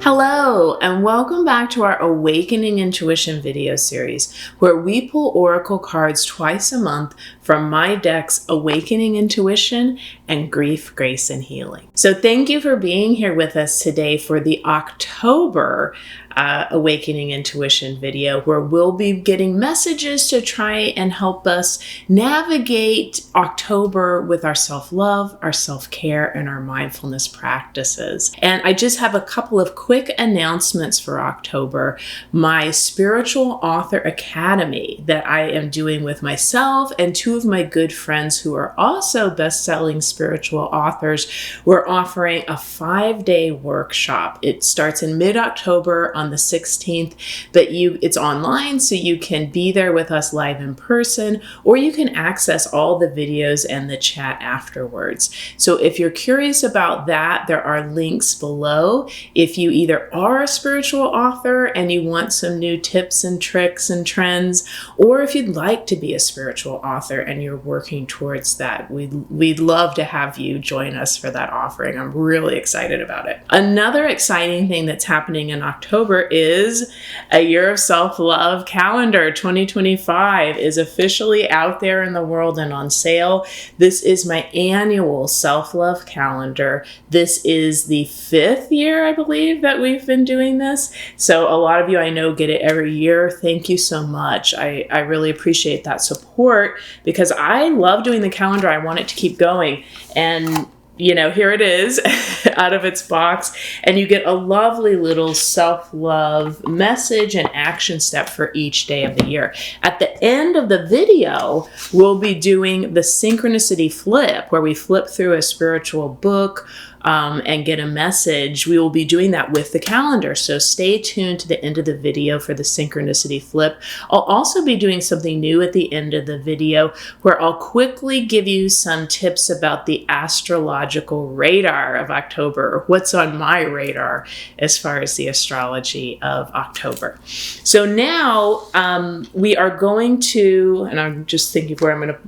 Hello, and welcome back to our Awakening Intuition video series, where we pull oracle cards twice a month from my decks Awakening Intuition and Grief, Grace, and Healing. So thank you for being here with us today for the October Awakening Intuition video, where we'll be getting messages to try and help us navigate October with our self-love, our self-care, and our mindfulness practices. And I just have a couple of quick announcements for October. My Spiritual Author Academy that I am doing with myself and two of my good friends who are also best-selling spiritual authors, we're offering a 5-day workshop. It starts in mid-October on the 16th, but it's online, so you can be there with us live in person, or you can access all the videos and the chat afterwards. So if you're curious about that, there are links below. If you either are a spiritual author and you want some new tips and tricks and trends, or if you'd like to be a spiritual author and you're working towards that, we'd love to have you join us for that offering. I'm really excited about it. Another exciting thing that's happening in October is a Year of Self-Love calendar. 2025 is officially out there in the world and on sale. This is my annual self-love calendar. This is the 5th year, I believe, that we've been doing this. So a lot of you I know get it every year. Thank you so much. I really appreciate that support because I love doing the calendar. I want it to keep going. And you know, here it is out of its box, and you get a lovely little self-love message and action step for each day of the year. At the end of the video, we'll be doing the Synchronicity flip, where we flip through a spiritual book and get a message. We will be doing that with the calendar, so stay tuned to the end of the video for the Synchronicity flip. I'll also be doing something new at the end of the video where I'll quickly give you some tips about the astrological radar of October, or what's on my radar as far as the astrology of October. So now we are going to, and I'm just thinking where I'm going to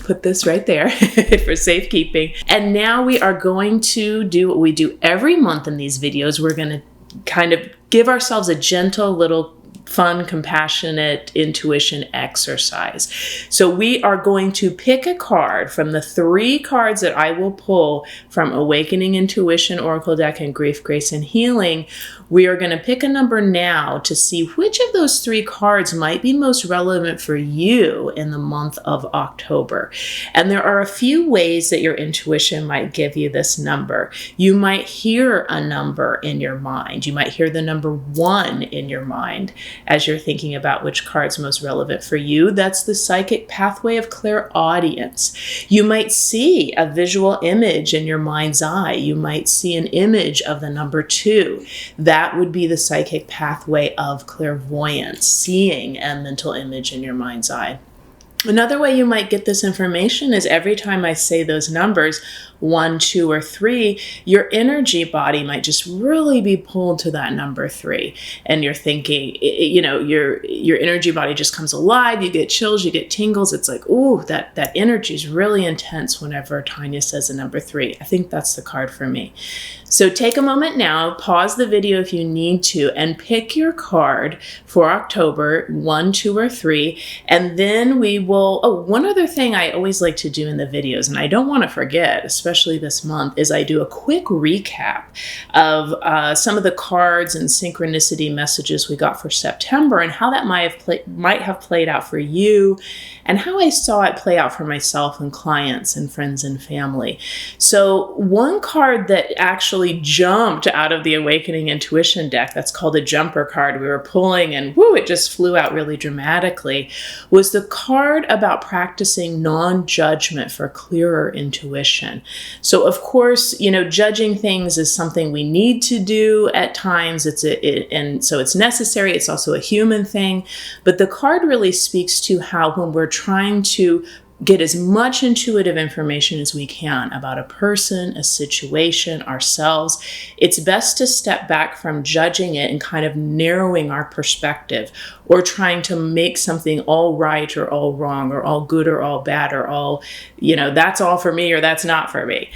put this right there for safekeeping. And now we are going to do what we do every month in these videos. We're going to kind of give ourselves a gentle little fun, compassionate intuition exercise. So we are going to pick a card from the 3 cards that I will pull from Awakening Intuition, Oracle deck, and Grief, Grace, and Healing. We are going to pick a number now to see which of those 3 cards might be most relevant for you in the month of October. And there are a few ways that your intuition might give you this number. You might hear a number in your mind. You might hear the number 1 in your mind as you're thinking about which card's most relevant for you. That's the psychic pathway of clairaudience. You might see a visual image in your mind's eye. You might see an image of the number 2. That would be the psychic pathway of clairvoyance, seeing a mental image in your mind's eye. Another way you might get this information is every time I say those numbers, 1, 2, or 3, your energy body might just really be pulled to that number 3. And you're thinking, you know, your energy body just comes alive. You get chills, you get tingles. It's like, ooh, that energy is really intense whenever Tanya says the number 3. I think that's the card for me. So take a moment now, pause the video if you need to, and pick your card for October, 1, 2, or 3. And then we will, one other thing I always like to do in the videos, and I don't want to forget, especially this month, is I do a quick recap of some of the cards and synchronicity messages we got for September and how that might have played out for you and how I saw it play out for myself and clients and friends and family. So one card that actually jumped out of the Awakening Intuition deck, that's called a jumper card, we were pulling and whoo, it just flew out really dramatically, was the card about practicing non-judgment for clearer intuition. So of course, you know, judging things is something we need to do at times. And so it's necessary. It's also a human thing. But the card really speaks to how when we're trying to get as much intuitive information as we can about a person, a situation, ourselves, it's best to step back from judging it and kind of narrowing our perspective, or trying to make something all right or all wrong or all good or all bad or all, that's all for me or that's not for me.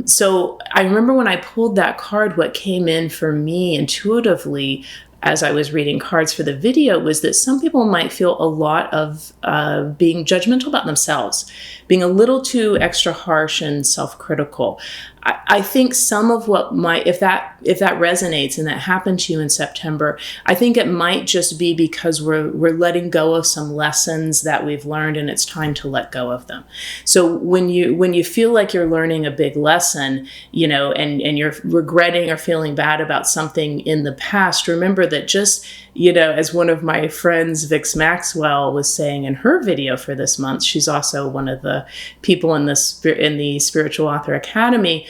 So I remember when I pulled that card, what came in for me intuitively as I was reading cards for the video was that some people might feel a lot of being judgmental about themselves, being a little too extra harsh and self-critical. I think some of what might, if that resonates and that happened to you in September, I think it might just be because we're letting go of some lessons that we've learned, and it's time to let go of them. So when you feel like you're learning a big lesson, and you're regretting or feeling bad about something in the past, remember that just, as one of my friends, Vix Maxwell, was saying in her video for this month, she's also one of the people in the Spiritual Author Academy.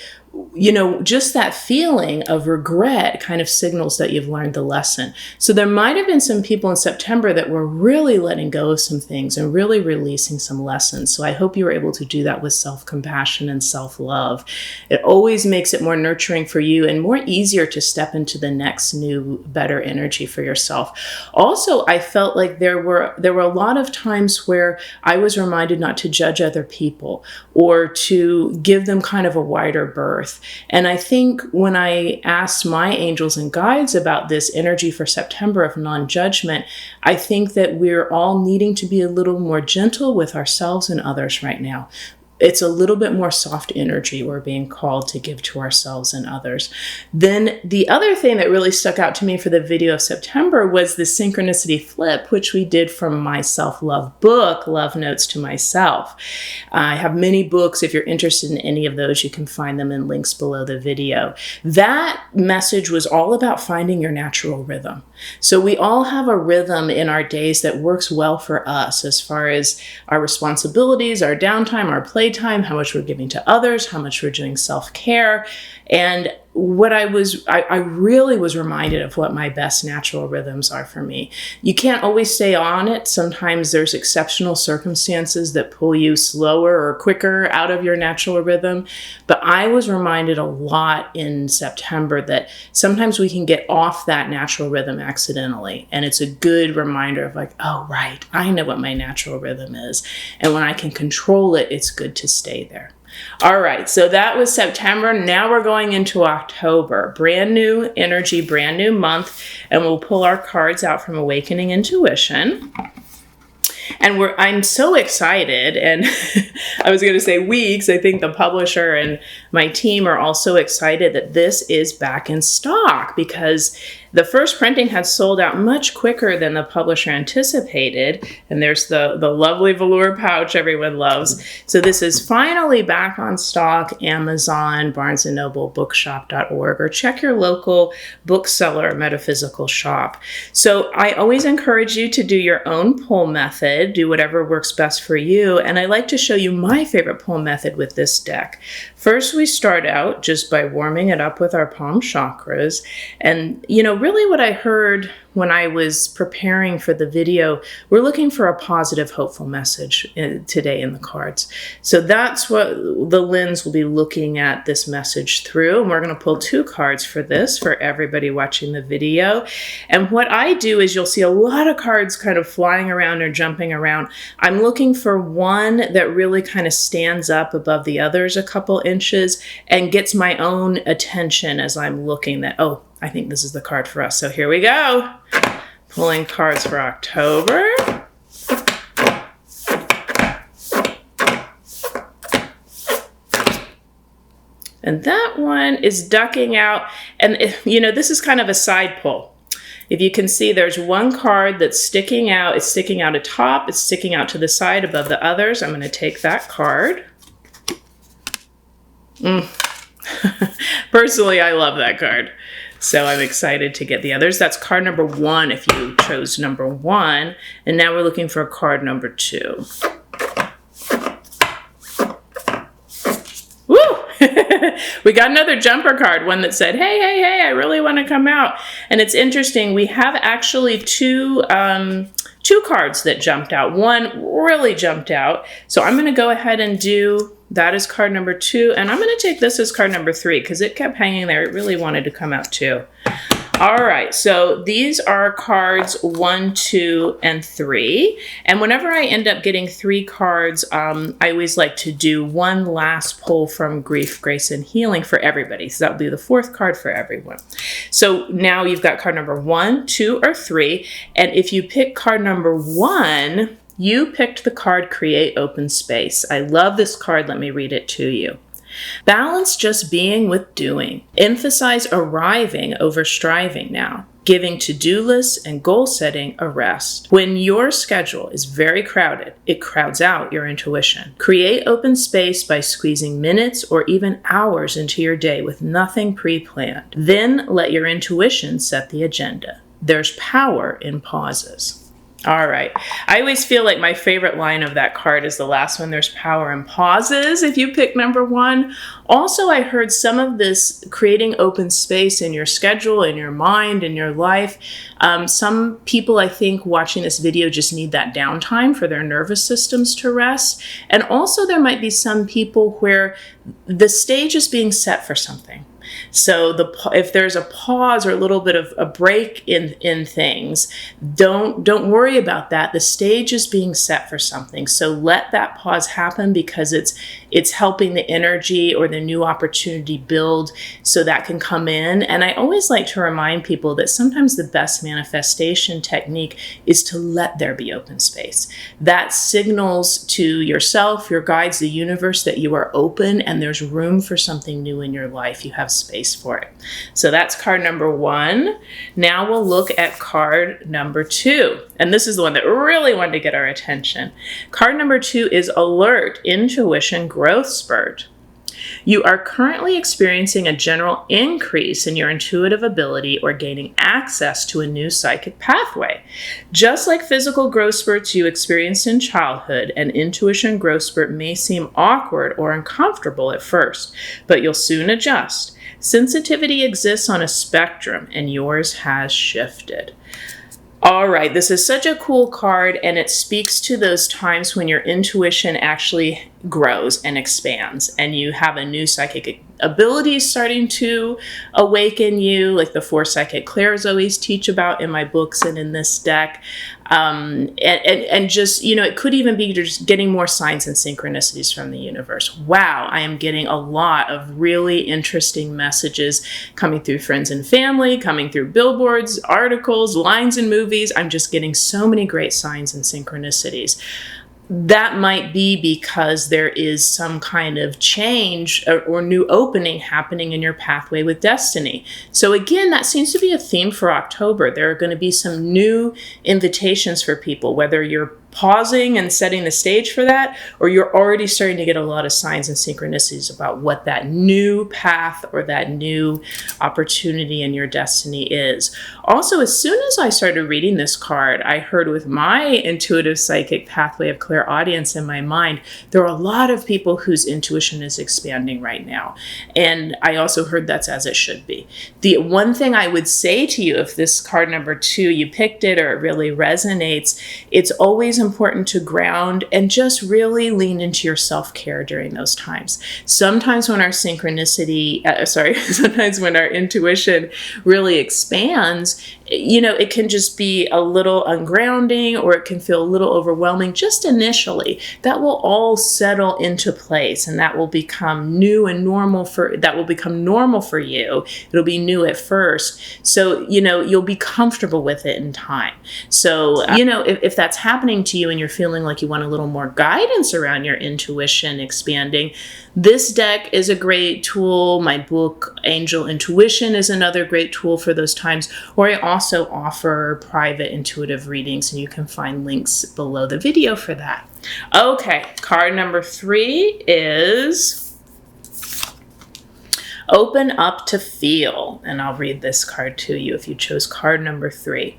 Just that feeling of regret kind of signals that you've learned the lesson. So there might have been some people in September that were really letting go of some things and really releasing some lessons. So I hope you were able to do that with self-compassion and self-love. It always makes it more nurturing for you and more easier to step into the next new, better energy for yourself. Also, I felt like there were a lot of times where I was reminded not to judge other people or to give them kind of a wider berth. And I think when I asked my angels and guides about this energy for September of non-judgment, I think that we're all needing to be a little more gentle with ourselves and others right now. It's a little bit more soft energy we're being called to give to ourselves and others. Then the other thing that really stuck out to me for the video of September was the synchronicity flip, which we did from my self-love book, Love Notes to Myself. I have many books. If you're interested in any of those, you can find them in links below the video. That message was all about finding your natural rhythm. So we all have a rhythm in our days that works well for us as far as our responsibilities, our downtime, our playtime, how much we're giving to others, how much we're doing self-care. And what I really was reminded of what my best natural rhythms are for me. You can't always stay on it. Sometimes there's exceptional circumstances that pull you slower or quicker out of your natural rhythm. But I was reminded a lot in September that sometimes we can get off that natural rhythm accidentally. And it's a good reminder of like, oh, right, I know what my natural rhythm is. And when I can control it, it's good to stay there. All right, so that was September. Now we're going into October. Brand new energy, brand new month, and we'll pull our cards out from Awakening Intuition. And I'm so excited, and I was going to say weeks. I think the publisher and my team are also excited that this is back in stock because the first printing had sold out much quicker than the publisher anticipated. And there's the lovely velour pouch everyone loves. So this is finally back on stock. Amazon, Barnes & Noble, bookshop.org, or check your local bookseller metaphysical shop. So I always encourage you to do your own pull method, do whatever works best for you. And I like to show you my favorite pull method with this deck. First, we start out just by warming it up with our palm chakras. And, really what I heard when I was preparing for the video, we're looking for a positive, hopeful message today in the cards. So that's what the lens will be looking at this message through. And we're going to pull 2 cards for this for everybody watching the video. And what I do is you'll see a lot of cards kind of flying around or jumping around. I'm looking for one that really kind of stands up above the others a couple inches and gets my own attention as I'm looking that, oh, I think this is the card for us. So here we go. Pulling cards for October. And that one is ducking out. And, this is kind of a side pull. If you can see, there's one card that's sticking out. It's sticking out atop. It's sticking out to the side above the others. I'm going to take that card. Personally, I love that card. So I'm excited to get the others. That's card number 1 if you chose number 1. And now we're looking for card number 2. Woo! We got another jumper card, one that said, hey, I really want to come out. And it's interesting. We have actually two two cards that jumped out. One really jumped out. So I'm going to go ahead and do, that is card number 2. And I'm going to take this as card number 3 because it kept hanging there. It really wanted to come out too. All right, so these are cards 1, 2, and 3. And whenever I end up getting 3 cards, I always like to do one last pull from Grief, Grace, and Healing for everybody. So that would be the 4th card for everyone. So now you've got card number 1, 2, or 3. And if you pick card number 1, you picked the card Create Open Space. I love this card. Let me read it to you. Balance just being with doing. Emphasize arriving over striving now, giving to-do lists and goal setting a rest. When your schedule is very crowded, it crowds out your intuition. Create open space by squeezing minutes or even hours into your day with nothing pre-planned. Then let your intuition set the agenda. There's power in pauses. All right. I always feel like my favorite line of that card is the last one. There's power in pauses if you pick number 1. Also, I heard some of this creating open space in your schedule, in your mind, in your life. Some people, I think, watching this video just need that downtime for their nervous systems to rest. And also there might be some people where the stage is being set for something. So if there's a pause or a little bit of a break in things, don't worry about that. The stage is being set for something. So let that pause happen because it's helping the energy or the new opportunity build so that can come in. And I always like to remind people that sometimes the best manifestation technique is to let there be open space. That signals to yourself, your guides, the universe that you are open and there's room for something new in your life. You have space for it. So that's card number 1. Now we'll look at card number 2. And this is the one that really wanted to get our attention. Card number 2 is Alert Intuition Growth Spurt. You are currently experiencing a general increase in your intuitive ability or gaining access to a new psychic pathway. Just like physical growth spurts you experienced in childhood, an intuition growth spurt may seem awkward or uncomfortable at first, but you'll soon adjust. Sensitivity exists on a spectrum, and yours has shifted. All right, this is such a cool card, and it speaks to those times when your intuition actually grows and expands, and you have a new psychic ability starting to awaken you, like the 4 psychic clairs always teach about in my books and in this deck. And just, you know, it could even be just getting more signs and synchronicities from the universe. Wow, I am getting a lot of really interesting messages coming through friends and family, coming through billboards, articles, lines in movies. I'm just getting so many great signs and synchronicities. That might be because there is some kind of change or new opening happening in your pathway with destiny. So again, that seems to be a theme for October. There are going to be some new invitations for people, whether you're pausing and setting the stage for that, or you're already starting to get a lot of signs and synchronicities about what that new path or that new opportunity in your destiny is. Also, as soon as I started reading this card, I heard with my intuitive psychic pathway of clairaudience in my mind, there are a lot of people whose intuition is expanding right now. And I also heard that's as it should be. The one thing I would say to you, if this card number 2, you picked it or it really resonates, it's always important to ground and just really lean into your self-care during those times. Sometimes when our sometimes when our intuition really expands, you know, it can just be a little ungrounding or it can feel a little overwhelming just initially. That will all settle into place and that will become new and normal that will become normal for you. It'll be new at first. So, you know, you'll be comfortable with it in time. So, you know, if that's happening to you and you're feeling like you want a little more guidance around your intuition expanding, this deck is a great tool. My book, Angel Intuition, is another great tool for those times. Or I also offer private intuitive readings, and you can find links below the video for that. Okay, card number 3 is Open Up to Feel. And I'll read this card to you if you chose card number 3.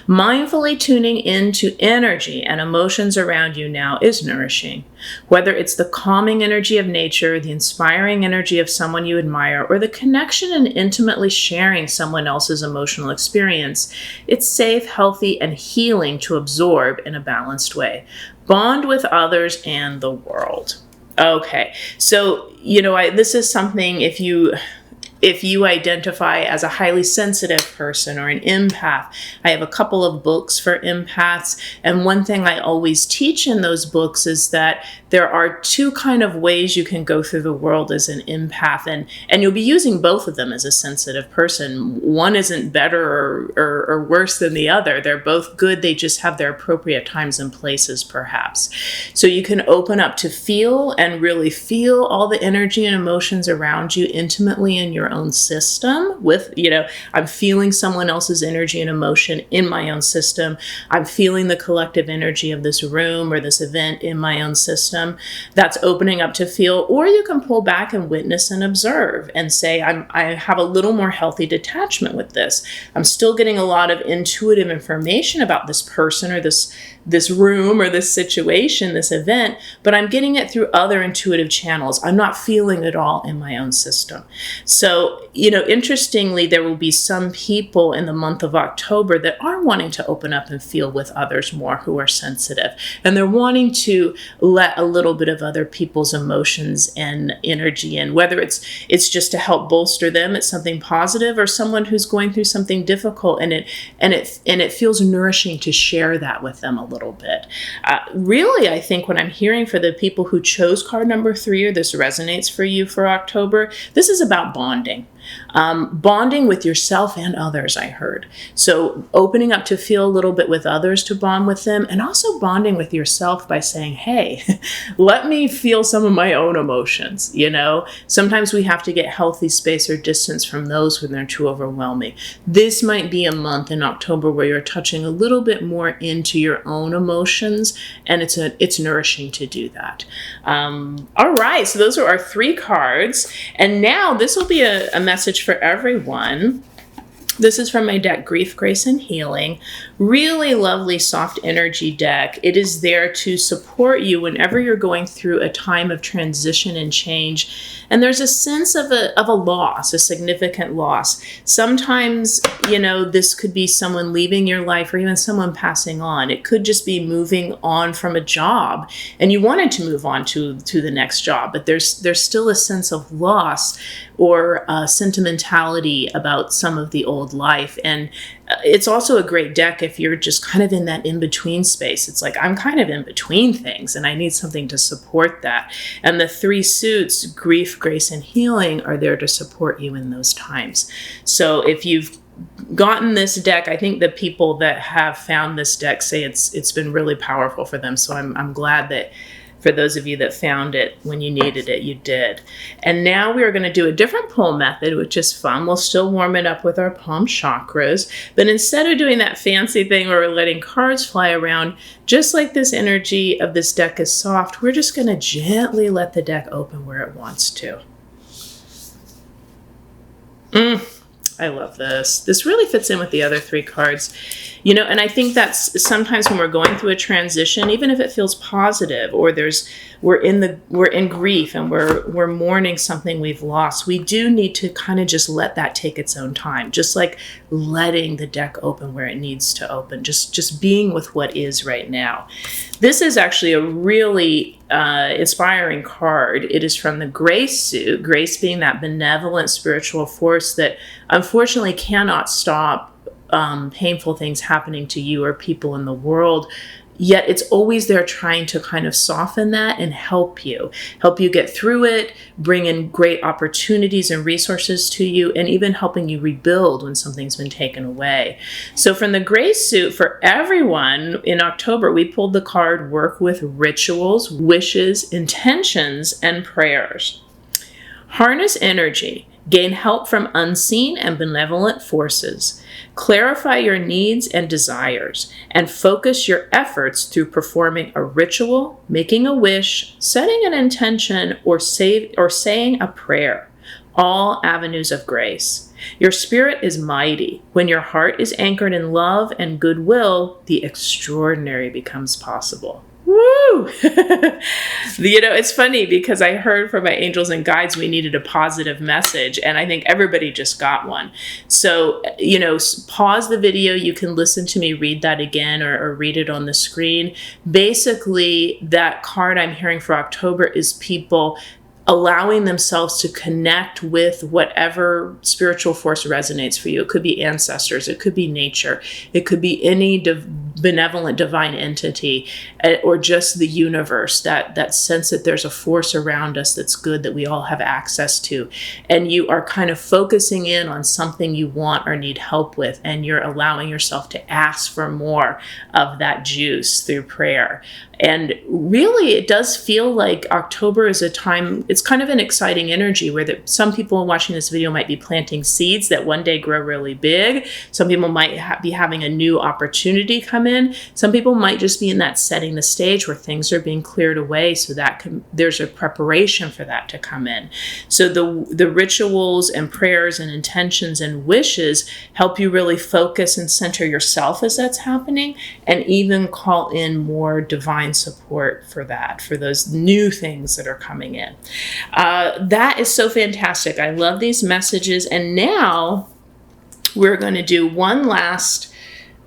Mindfully tuning into energy and emotions around you now is nourishing. Whether it's the calming energy of nature, the inspiring energy of someone you admire, or the connection and intimately sharing someone else's emotional experience, it's safe, healthy, and healing to absorb in a balanced way. Bond with others and the world. Okay, so, this is something, if you identify as a highly sensitive person or an empath, I have a couple of books for empaths. And one thing I always teach in those books is that there are two kind of ways you can go through the world as an empath. And you'll be using both of them as a sensitive person. One isn't better or worse than the other. They're both good. They just have their appropriate times and places, perhaps. So you can open up to feel and really feel all the energy and emotions around you intimately in your own system with, I'm feeling someone else's energy and emotion in my own system. I'm feeling the collective energy of this room or this event in my own system. That's opening up to feel. Or you can pull back and witness and observe and say, I have a little more healthy detachment with this. I'm still getting a lot of intuitive information about this person or this room or this situation, this event, but I'm getting it through other intuitive channels. I'm not feeling it all in my own system. So, interestingly, there will be some people in the month of October that are wanting to open up and feel with others more who are sensitive. And they're wanting to let a little bit of other people's emotions and energy in, whether it's just to help bolster them, it's something positive, or someone who's going through something difficult and it feels nourishing to share that with them a little bit. Really, I think what I'm hearing for the people who chose card number 3, or this resonates for you for October, this is about bonding. Bonding with yourself and others, I heard. So opening up to feel a little bit with others, to bond with them, and also bonding with yourself by saying, hey, let me feel some of my own emotions. Sometimes we have to get healthy space or distance from those when they're too overwhelming. This might be a month in October where you're touching a little bit more into your own emotions, and it's nourishing to do that. All right, so those are our 3 cards, and now this will be a message for everyone. This is from my deck, Grief, Grace, and Healing. Really lovely, soft energy deck. It is there to support you whenever you're going through a time of transition and change. And there's a sense of a loss, a significant loss. Sometimes, this could be someone leaving your life or even someone passing on. It could just be moving on from a job and you wanted to move on to the next job, but there's still a sense of loss or sentimentality about some of the old life. And it's also a great deck if you're just kind of in that in-between space. It's like, I'm kind of in between things and I need something to support that. And the 3 suits, Grief, Grace, and Healing, are there to support you in those times. So if you've gotten this deck, I think the people that have found this deck say it's been really powerful for them. So I'm glad that for those of you that found it when you needed it, you did. And now we are going to do a different pull method, which is fun. We'll still warm it up with our palm chakras, but instead of doing that fancy thing where we're letting cards fly around, just like this energy of this deck is soft, we're just going to gently let the deck open where it wants to. I love this. This really fits in with the other 3 cards. And I think that's sometimes when we're going through a transition, even if it feels positive or we're in grief and we're mourning something we've lost, we do need to kind of just let that take its own time, just like letting the deck open where it needs to open, just being with what is right now. This is actually a really inspiring card. It is from the Grace suit, Grace being that benevolent spiritual force that unfortunately cannot stop painful things happening to you or people in the world. Yet it's always there trying to kind of soften that and help you get through it, bring in great opportunities and resources to you, and even helping you rebuild when something's been taken away. So from the Grace suit, for everyone in October, we pulled the card Work with Rituals, Wishes, Intentions, and Prayers. Harness energy. Gain help from unseen and benevolent forces. Clarify your needs and desires, and focus your efforts through performing a ritual, making a wish, setting an intention, or saying a prayer. All avenues of grace. Your spirit is mighty. When your heart is anchored in love and goodwill, the extraordinary becomes possible. Woo! It's funny because I heard from my angels and guides we needed a positive message, and I think everybody just got one. So, pause the video. You can listen to me read that again or read it on the screen. Basically, that card I'm hearing for October is people allowing themselves to connect with whatever spiritual force resonates for you. It could be ancestors, it could be nature, it could be any benevolent divine entity, or just the universe, that sense that there's a force around us that's good, that we all have access to. And you are kind of focusing in on something you want or need help with, and you're allowing yourself to ask for more of that juice through prayer. And really, it does feel like October is a time, it's kind of an exciting energy where some people watching this video might be planting seeds that one day grow really big. Some people might be having a new opportunity come in. Some people might just be in that setting the stage where things are being cleared away, so that there's a preparation for that to come in. So the rituals and prayers and intentions and wishes help you really focus and center yourself as that's happening, and even call in more divine support for that, for those new things that are coming in. That is so fantastic. I love these messages. And now we're going to do one last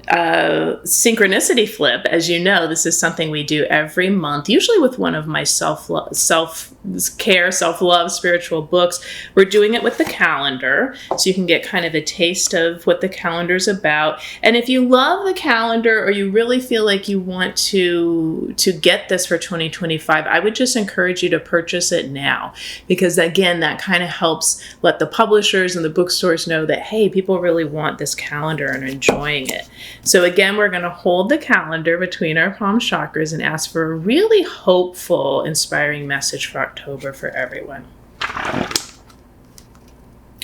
synchronicity flip. As you know, this is something we do every month, usually with one of my self-care, self-love spiritual books. We're doing it with the calendar, so you can get kind of a taste of what the calendar is about. And if you love the calendar, or you really feel like you want to get this for 2025, I would just encourage you to purchase it now, because again, that kind of helps let the publishers and the bookstores know that, hey, people really want this calendar and are enjoying it. So again, we're going to hold the calendar between our palm chakras and ask for a really hopeful, inspiring message for October for everyone.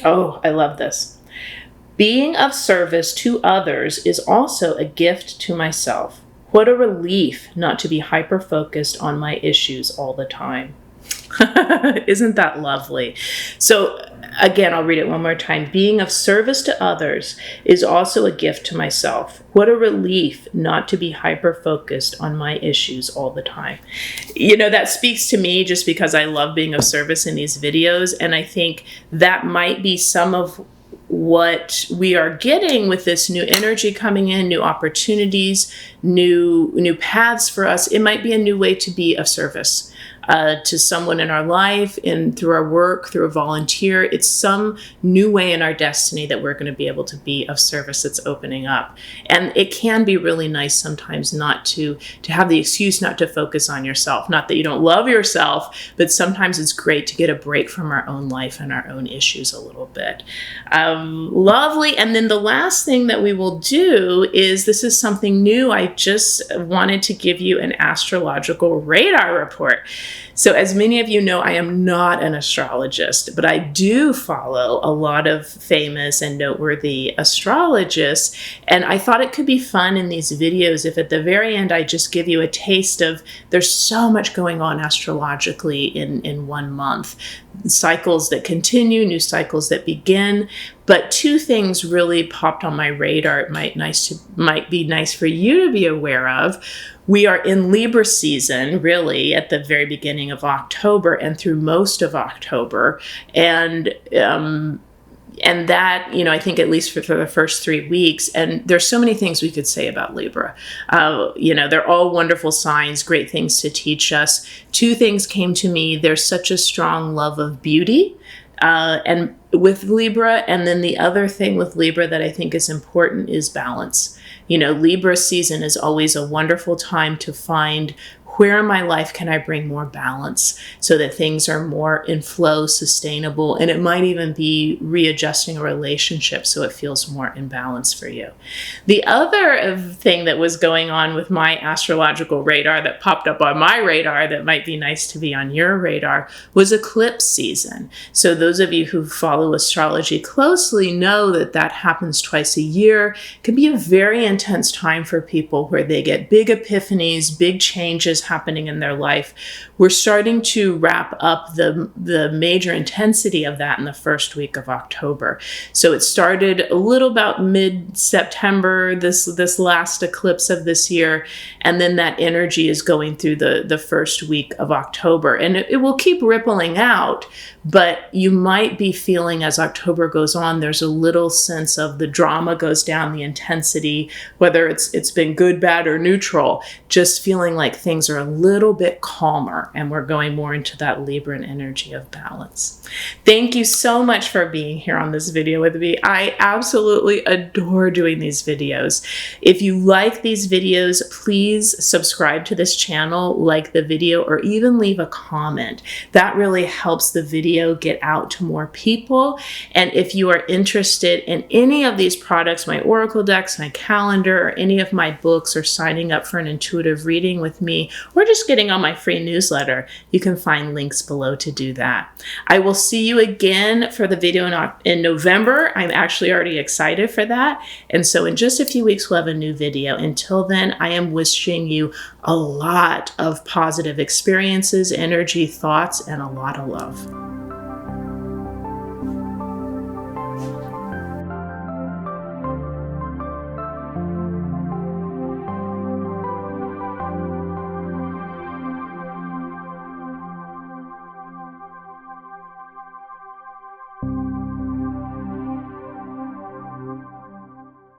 Oh, I love this. Being of service to others is also a gift to myself. What a relief not to be hyper-focused on my issues all the time. Isn't that lovely? So again, I'll read it one more time. Being of service to others is also a gift to myself. What a relief not to be hyper-focused on my issues all the time. That speaks to me just because I love being of service in these videos. And I think that might be some of what we are getting with this new energy coming in, new opportunities, new paths for us. It might be a new way to be of service to someone in our life, and through our work, through a volunteer. It's some new way in our destiny that we're going to be able to be of service that's opening up. And it can be really nice sometimes not to have the excuse not to focus on yourself. Not that you don't love yourself, but sometimes it's great to get a break from our own life and our own issues a little bit. Lovely. And then the last thing that we will do is, this is something new. I just wanted to give you an astrological radar report. So as many of you know, I am not an astrologist, but I do follow a lot of famous and noteworthy astrologists. And I thought it could be fun in these videos if at the very end I just give you a taste of, there's so much going on astrologically in 1 month. Cycles that continue, new cycles that begin. But two things really popped on my radar. It might be nice for you to be aware of. We are in Libra season, really, at the very beginning of October and through most of October. And that, I think at least for the first 3 weeks, and there's so many things we could say about Libra. They're all wonderful signs, great things to teach us. Two things came to me. There's such a strong love of beauty, and with Libra. And then the other thing with Libra that I think is important is balance. Libra season is always a wonderful time to find, where in my life can I bring more balance so that things are more in flow, sustainable, and it might even be readjusting a relationship so it feels more in balance for you. The other thing that was going on with my astrological radar that popped up on my radar that might be nice to be on your radar was eclipse season. So those of you who follow astrology closely know that that happens twice a year. It can be a very intense time for people where they get big epiphanies, big changes changes happening in their life. We're starting to wrap up the major intensity of that in the first week of October. So it started a little about mid-September, this last eclipse of this year, and then that energy is going through the first week of October. And it will keep rippling out, but you might be feeling as October goes on, there's a little sense of the drama goes down, the intensity, whether it's been good, bad, or neutral, just feeling like things are a little bit calmer, and we're going more into that Libran energy of balance. Thank you so much for being here on this video with me. I absolutely adore doing these videos. If you like these videos, please subscribe to this channel, like the video, or even leave a comment. That really helps the video get out to more people. And if you are interested in any of these products, my Oracle decks, my calendar, or any of my books, or signing up for an intuitive reading with me, or just getting on my free newsletter, you can find links below to do that. I will see you again for the video in November. I'm actually already excited for that. And so in just a few weeks, we'll have a new video. Until then, I am wishing you a lot of positive experiences, energy, thoughts, and a lot of love.